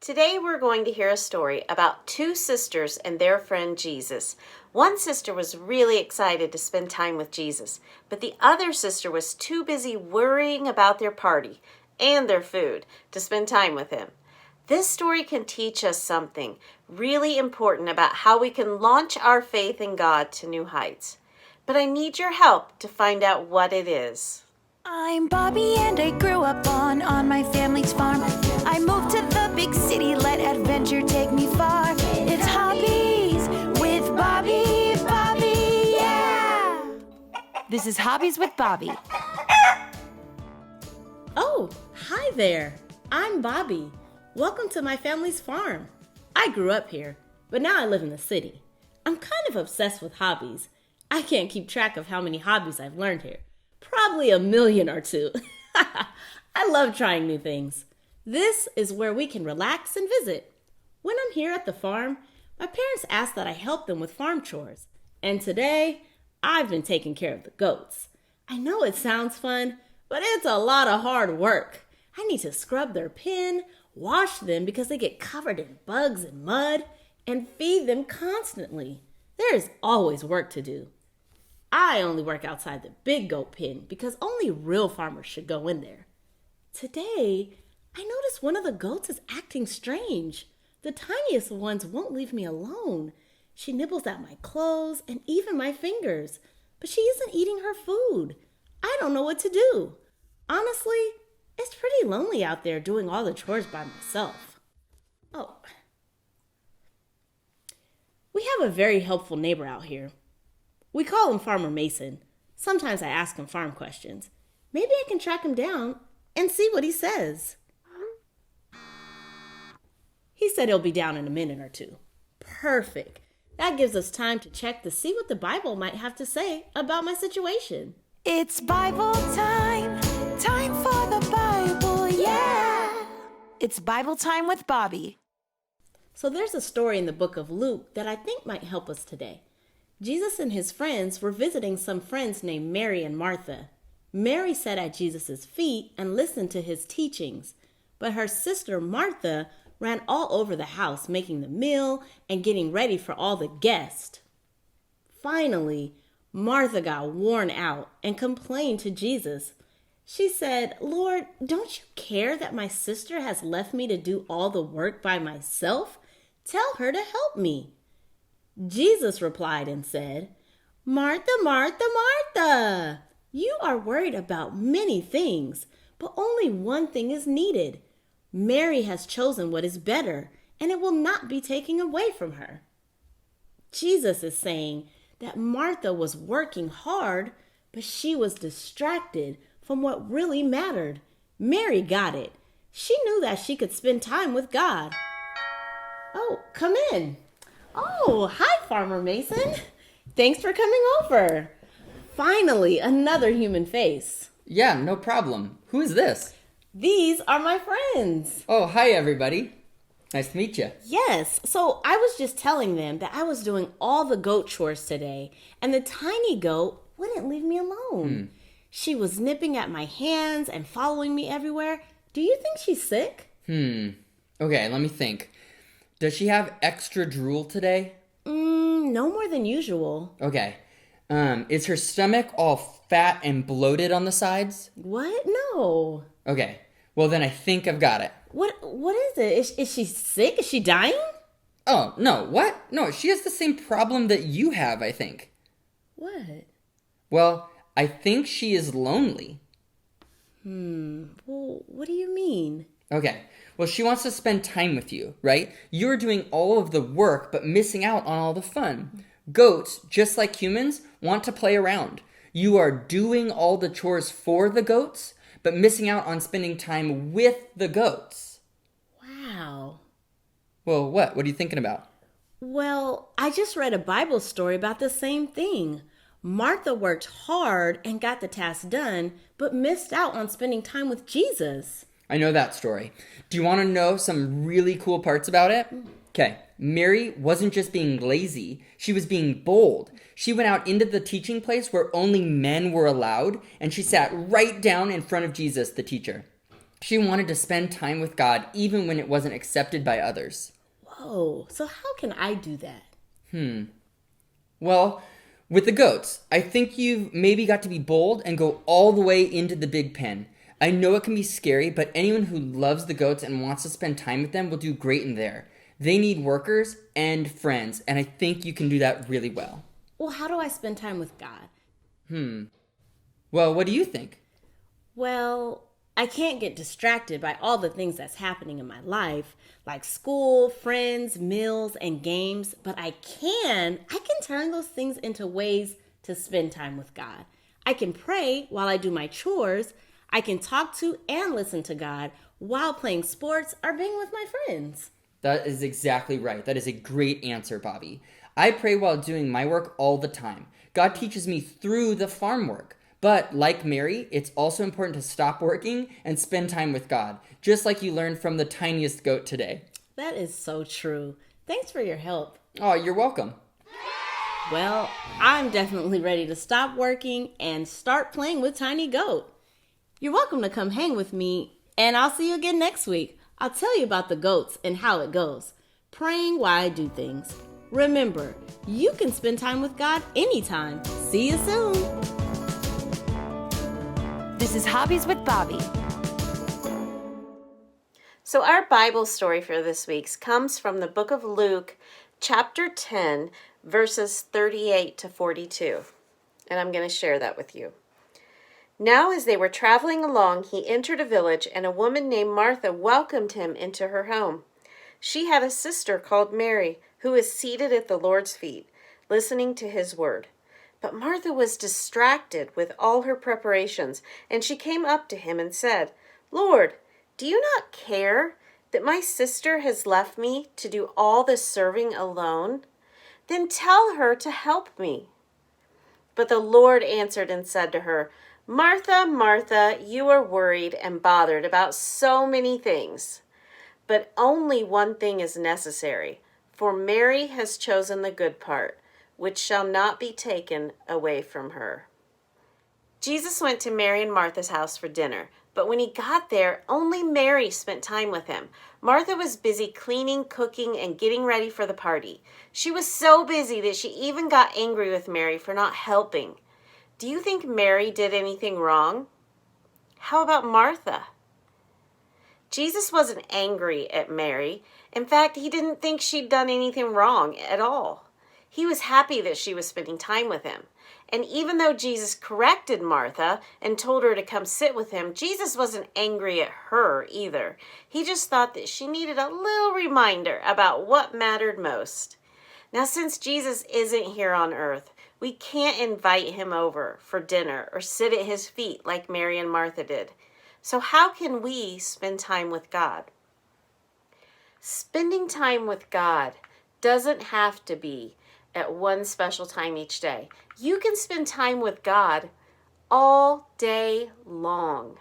Today we're going to hear a story about two sisters and their friend Jesus. One sister was really excited to spend time with Jesus, but the other sister was too busy worrying about their party and their food to spend time with him. This story can teach us something really important about how we can launch our faith in God to new heights. But I need your help to find out what it is. I'm Bobby and I grew up on my family's farm. I moved to the big city, let adventure take me far. It's Hobbies with Bobby, yeah! This is Hobbies with Bobby. Oh, hi there. I'm Bobby. Welcome to my family's farm. I grew up here, but now I live in the city. I'm kind of obsessed with hobbies. I can't keep track of how many hobbies I've learned here. Probably 1 million or two. I love trying new things. This is where we can relax and visit. When I'm here at the farm, my parents ask that I help them with farm chores. And today, I've been taking care of the goats. I know it sounds fun, but it's a lot of hard work. I need to scrub their pen, wash them because they get covered in bugs and mud, and feed them constantly. There is always work to do. I only work outside the big goat pen because only real farmers should go in there. Today, I noticed one of the goats is acting strange. The tiniest ones won't leave me alone. She nibbles at my clothes and even my fingers, but she isn't eating her food. I don't know what to do. Honestly, it's pretty lonely out there doing all the chores by myself. Oh. We have a very helpful neighbor out here. We call him Farmer Mason. Sometimes I ask him farm questions. Maybe I can track him down and see what he says. He said he'll be down in a minute or two. Perfect. That gives us time to check to see what the Bible might have to say about my situation. It's Bible time, time for the Bible, yeah! It's Bible time with Bobby. So there's a story in the book of Luke that I think might help us today. Jesus and his friends were visiting some friends named Mary and Martha. Mary sat at Jesus' feet and listened to his teachings, but her sister Martha ran all over the house making the meal and getting ready for all the guests. Finally, Martha got worn out and complained to Jesus. She said, "Lord, don't you care that my sister has left me to do all the work by myself? Tell her to help me." Jesus replied and said, "Martha, Martha, Martha, you are worried about many things, but only one thing is needed. Mary has chosen what is better, and it will not be taken away from her." Jesus is saying that Martha was working hard, but she was distracted from what really mattered. Mary got it. She knew that she could spend time with God. Oh, come in. Oh, hi, Farmer Mason. Thanks for coming over. Finally, another human face. Yeah, no problem. Who is this? These are my friends. Oh, hi, everybody. Nice to meet you. Yes, so I was just telling them that I was doing all the goat chores today, and the tiny goat wouldn't leave me alone. She was nipping at my hands and following me everywhere. Do you think she's sick? Okay, let me think. Does she have extra drool today? No more than usual. Okay. Is her stomach all fat and bloated on the sides? What? No. Okay. Well, then I think I've got it. What is it? Is she sick? Is she dying? Oh, no. What? No, she has the same problem that you have, I think. What? Well, I think she is lonely. Well, what do you mean? Okay. Well, she wants to spend time with you, right? You're doing all of the work, but missing out on all the fun. Goats, just like humans, want to play around. You are doing all the chores for the goats, but missing out on spending time with the goats. Wow. Well, what? What are you thinking about? Well, I just read a Bible story about the same thing. Martha worked hard and got the task done, but missed out on spending time with Jesus. I know that story. Do you want to know some really cool parts about it? Okay. Mary wasn't just being lazy. She was being bold. She went out into the teaching place where only men were allowed, and she sat right down in front of Jesus, the teacher. She wanted to spend time with God even when it wasn't accepted by others. Whoa, so how can I do that? Well, with the goats, I think you've maybe got to be bold and go all the way into the big pen. I know it can be scary, but anyone who loves the goats and wants to spend time with them will do great in there. They need workers and friends, and I think you can do that really well. Well, how do I spend time with God? Well, what do you think? Well, I can't get distracted by all the things that's happening in my life, like school, friends, meals, and games, but I can turn those things into ways to spend time with God. I can pray while I do my chores. I can talk to and listen to God while playing sports or being with my friends. That is exactly right. That is a great answer, Bobby. I pray while doing my work all the time. God teaches me through the farm work. But like Mary, it's also important to stop working and spend time with God, just like you learned from the tiniest goat today. That is so true. Thanks for your help. Oh, you're welcome. Well, I'm definitely ready to stop working and start playing with Tiny Goat. You're welcome to come hang with me, and I'll see you again next week. I'll tell you about the goats and how it goes. Praying while I do things. Remember, you can spend time with God anytime. See you soon. This is Hobbies with Bobby. So our Bible story for this week comes from the book of Luke, chapter 10, verses 38 to 42. And I'm going to share that with you. Now as they were traveling along, he entered a village, and a woman named Martha welcomed him into her home. She had a sister called Mary, who was seated at the Lord's feet, listening to his word. But Martha was distracted with all her preparations, and she came up to him and said, "Lord, do you not care that my sister has left me to do all the serving alone? Then tell her to help me." But the Lord answered and said to her, "Martha, Martha, you are worried and bothered about so many things. But only one thing is necessary, for Mary has chosen the good part, which shall not be taken away from her." Jesus went to Mary and Martha's house for dinner, but when he got there, only Mary spent time with him. Martha was busy cleaning, cooking, and getting ready for the party. She was so busy that she even got angry with Mary for not helping. Do you think Mary did anything wrong? How about Martha? Jesus wasn't angry at Mary. In fact, he didn't think she'd done anything wrong at all. He was happy that she was spending time with him. And even though Jesus corrected Martha and told her to come sit with him, Jesus wasn't angry at her either. He just thought that she needed a little reminder about what mattered most. Now, since Jesus isn't here on earth, we can't invite him over for dinner or sit at his feet like Mary and Martha did. So how can we spend time with God? Spending time with God doesn't have to be at one special time each day. You can spend time with God all day long.